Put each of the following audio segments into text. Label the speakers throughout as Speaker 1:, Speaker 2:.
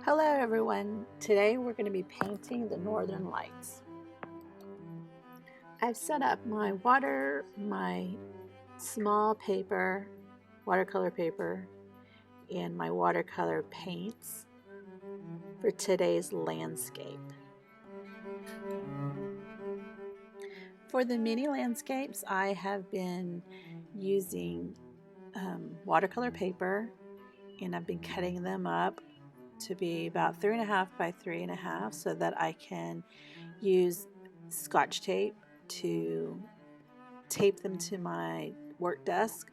Speaker 1: Hello everyone, today we're going to be painting the Northern Lights. I've set up my small paper, watercolor paper, and my watercolor paints for today's landscape. For the mini landscapes, I have been using watercolor paper, and I've been cutting them up to be about 3.5 by 3.5 so that I can use Scotch tape to tape them to my work desk,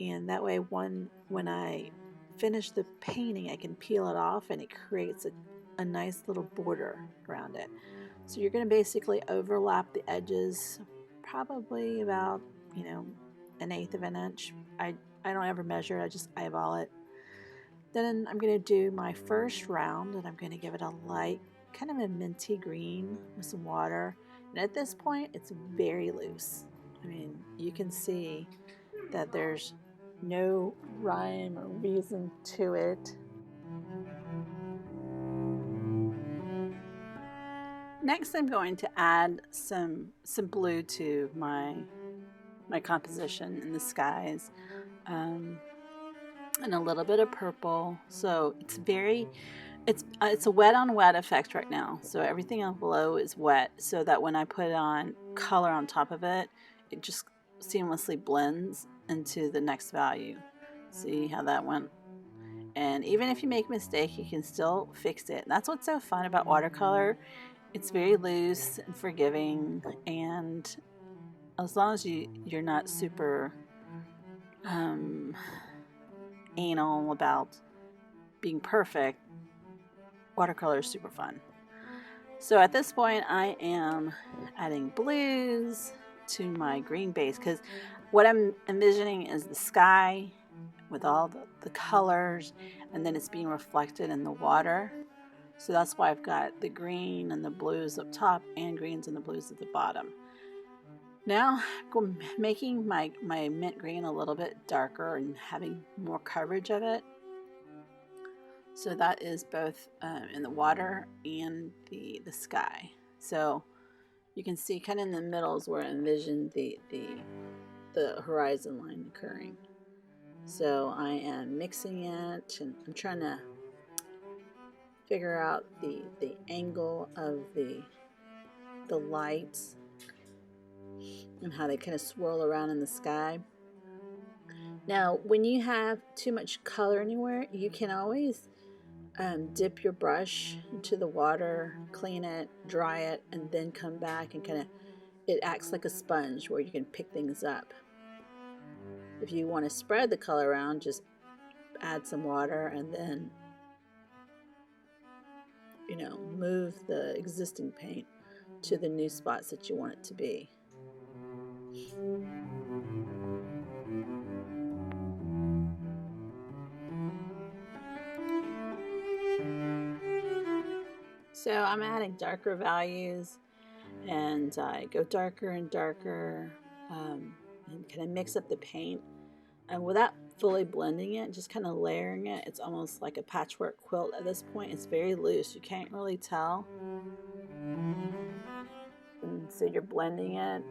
Speaker 1: and that way when I finish the painting I can peel it off and it creates a nice little border around it. So you're going to basically overlap the edges probably about 1/8 of an inch. I don't ever measure it, I just eyeball it. Then I'm going to do my first round, and I'm going to give it a light, kind of a minty green with some water. And at this point, it's very loose. I mean, you can see that there's no rhyme or reason to it. Next, I'm going to add some blue to my composition in the skies. And a little bit of purple, so it's a wet on wet effect right now, so everything below is wet, so that when I put on color on top of it, it just seamlessly blends into the next value. See how that went? And even if you make a mistake, you can still fix it. And that's what's so fun about watercolor. It's very loose and forgiving, and as long as you're not super anal about being perfect, watercolor is super fun. So at this point I am adding blues to my green base, because what I'm envisioning is the sky with all the colors, and then it's being reflected in the water. So that's why I've got the green and the blues up top and greens and the blues at the bottom. Now I'm making my mint green a little bit darker and having more coverage of it. So that is both in the water and the sky. So you can see kind of in the middle is where I envision the horizon line occurring. So I am mixing it, and I'm trying to figure out the angle of the lights and how they kind of swirl around in the sky. Now, when you have too much color anywhere, you can always dip your brush into the water, clean it, dry it, and then come back and it acts like a sponge where you can pick things up. If you want to spread the color around, just add some water and then move the existing paint to the new spots that you want it to be. So I'm adding darker values, and I go darker and darker, and kind of mix up the paint, and without fully blending it, just kind of layering it. It's almost like a patchwork quilt at this point. It's very loose, you can't really tell, and so you're blending it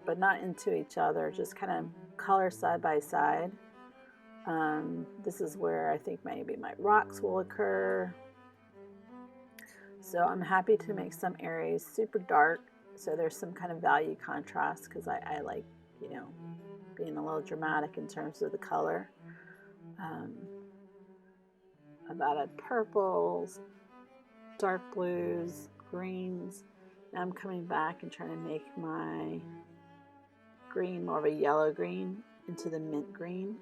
Speaker 1: but not into each other, just kind of color side by side. This is where I think maybe my rocks will occur. So I'm happy to make some areas super dark, so there's some kind of value contrast, because I like, being a little dramatic in terms of the color. I've added purples, dark blues, greens. Now I'm coming back and trying to make my green more of a yellow green into the mint green.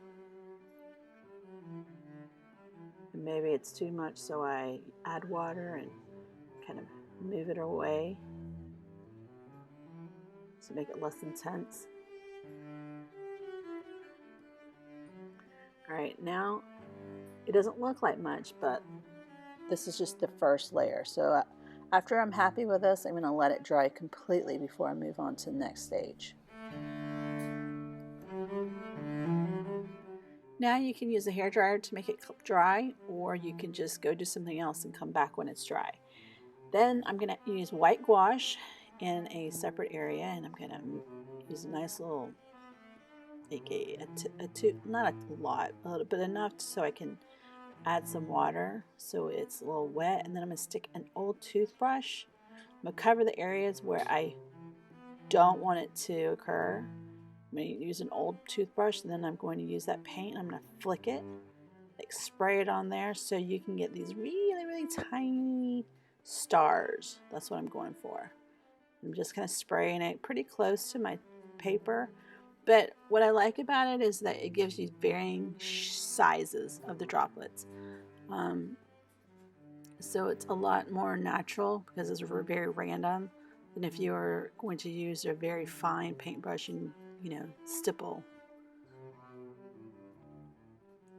Speaker 1: And maybe it's too much, so I add water and kind of move it away to make it less intense. Alright, now it doesn't look like much, but this is just the first layer. So after I'm happy with this, I'm going to let it dry completely before I move on to the next stage. Now you can use a hairdryer to make it dry, or you can just go do something else and come back when it's dry. Then I'm going to use white gouache in a separate area, and I'm going to use a nice little, like not a lot, a little bit enough so I can add some water so it's a little wet. And then I'm going to stick an old toothbrush. I'm going to cover the areas where I don't want it to occur. I'm going to use an old toothbrush, and then I'm going to use that paint. I'm going to flick it, like spray it on there so you can get these really, really tiny stars. That's what I'm going for. I'm just kind of spraying it pretty close to my paper. But what I like about it is that it gives you varying sizes of the droplets. So it's a lot more natural because it's very random than if you were going to use a very fine paintbrush and, stipple.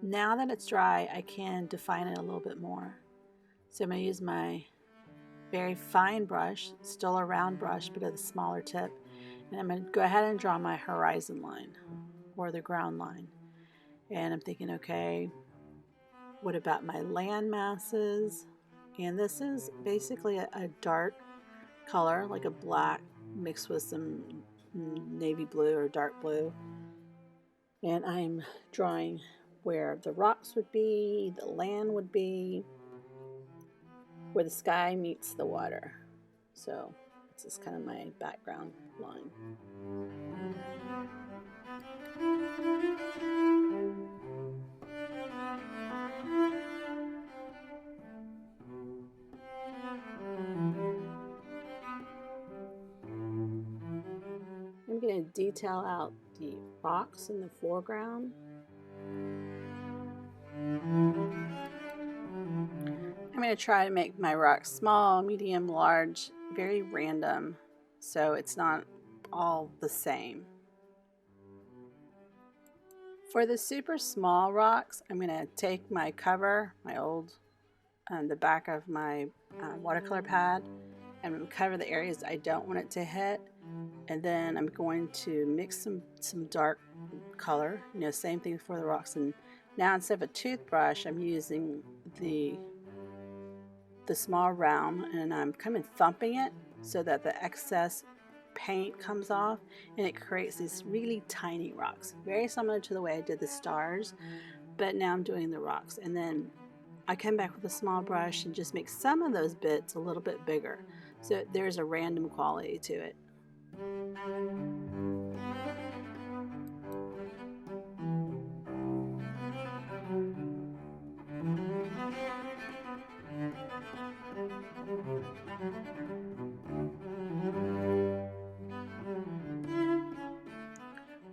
Speaker 1: Now that it's dry, I can define it a little bit more. So I'm going to use my very fine brush, still a round brush, but at a smaller tip. And I'm going to go ahead and draw my horizon line, or the ground line. And I'm thinking, okay, what about my land masses? And this is basically a dark color, like a black mixed with some navy blue or dark blue. And I'm drawing where the rocks would be, the land would be, where the sky meets the water. So this is kind of my background line. I'm going to detail out the rocks in the foreground. I'm going to try to make my rocks small, medium, large, very random, so it's not all the same. For the super small rocks, I'm going to take my cover, my old, the back of my watercolor pad, and cover the areas I don't want it to hit. And then I'm going to mix some dark color, same thing for the rocks. And now instead of a toothbrush, I'm using the small round, and I'm kind of thumping it so that the excess paint comes off, and it creates these really tiny rocks, very similar to the way I did the stars, but now I'm doing the rocks. And then I come back with a small brush and just make some of those bits a little bit bigger, so there's a random quality to it.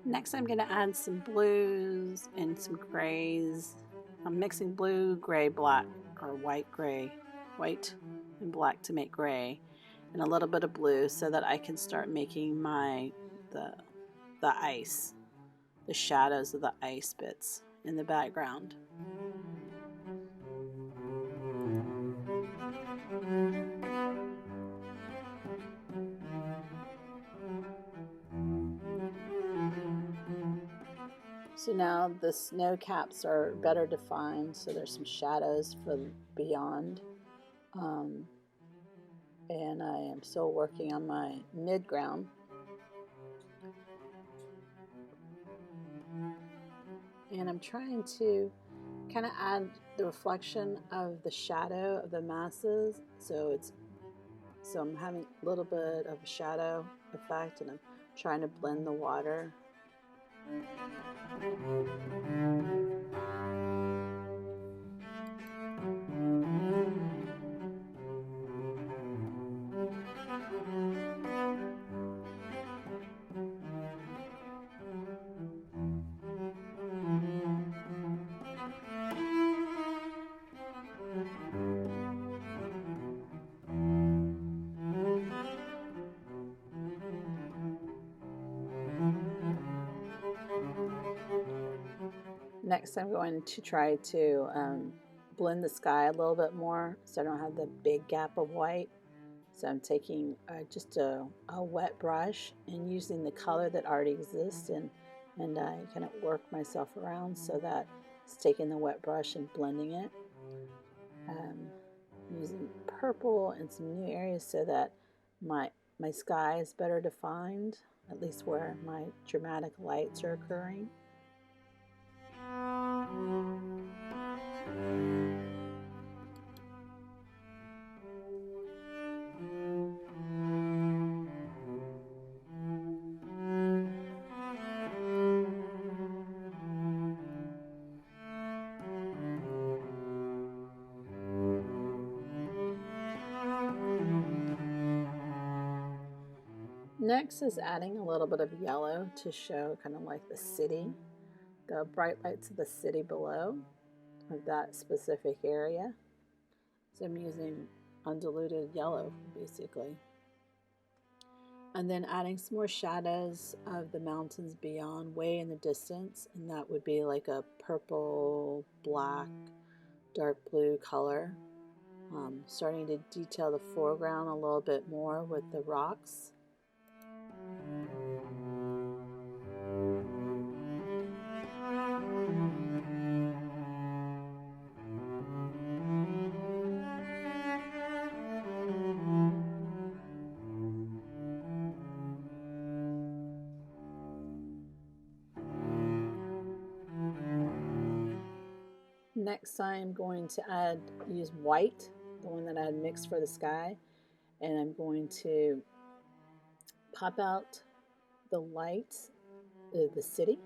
Speaker 1: Next, I'm going to add some blues and some grays. I'm mixing blue, gray, black, or white, gray, white and black to make gray, and a little bit of blue so that I can start making the ice, the shadows of the ice bits in the background. So now the snow caps are better defined, so there's some shadows for beyond. And I am still working on my midground. And I'm trying to kind of add the reflection of the shadow of the masses. So I'm having a little bit of a shadow effect, and I'm trying to blend the water. Next, I'm going to try to blend the sky a little bit more so I don't have the big gap of white. So I'm taking just a wet brush and using the color that already exists and and I kind of work myself around so that it's taking the wet brush and blending it. Using purple in some new areas so that my sky is better defined, at least where my dramatic lights are occurring. Next is adding a little bit of yellow to show kind of like the city, the bright lights of the city below of that specific area. So I'm using undiluted yellow basically. And then adding some more shadows of the mountains beyond, way in the distance, and that would be like a purple, black, dark blue color. Starting to detail the foreground a little bit more with the rocks. Next I'm going to use white, the one that I had mixed for the sky, and I'm going to pop out the lights of the city.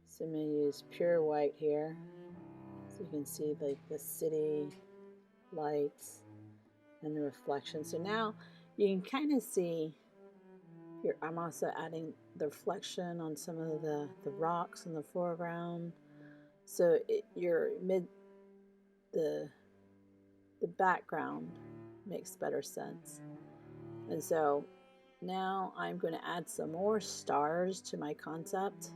Speaker 1: So I'm going to use pure white here so you can see like the city lights and the reflection. So now you can kind of see here, I'm also adding the reflection on some of the rocks in the foreground. So the background makes better sense. And so now I'm going to add some more stars to my concept.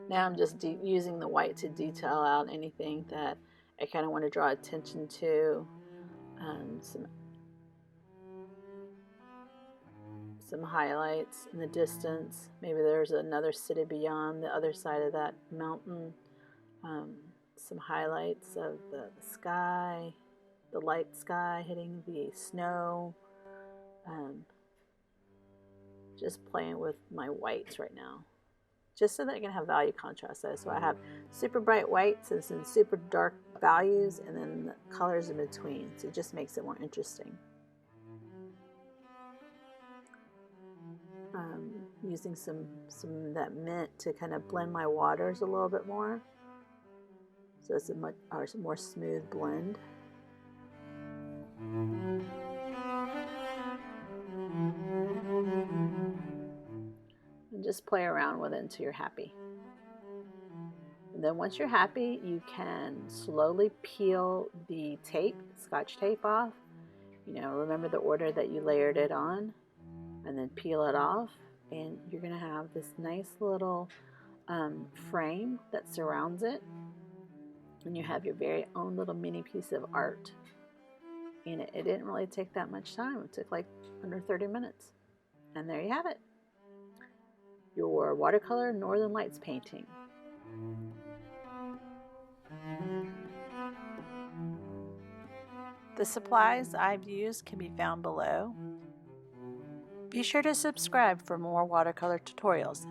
Speaker 1: Now I'm just using the white to detail out anything that I kind of want to draw attention to. Some highlights in the distance. Maybe there's another city beyond the other side of that mountain. Some highlights of the sky, the light sky hitting the snow. Just playing with my whites right now, just so that I can have value contrast. So I have super bright whites and some super dark values, and then the colors in between. So it just makes it more interesting. Using some of that mint to kind of blend my waters a little bit more, so it's a more smooth blend. And just play around with it until you're happy. And then once you're happy, you can slowly peel the tape, scotch tape off. Remember the order that you layered it on, and then peel it off, and you're going to have this nice little frame that surrounds it, and you have your very own little mini piece of art. And it didn't really take that much time. It took like under 30 minutes. And there you have it. Your watercolor Northern Lights painting. The supplies I've used can be found below. Be sure to subscribe for more watercolor tutorials.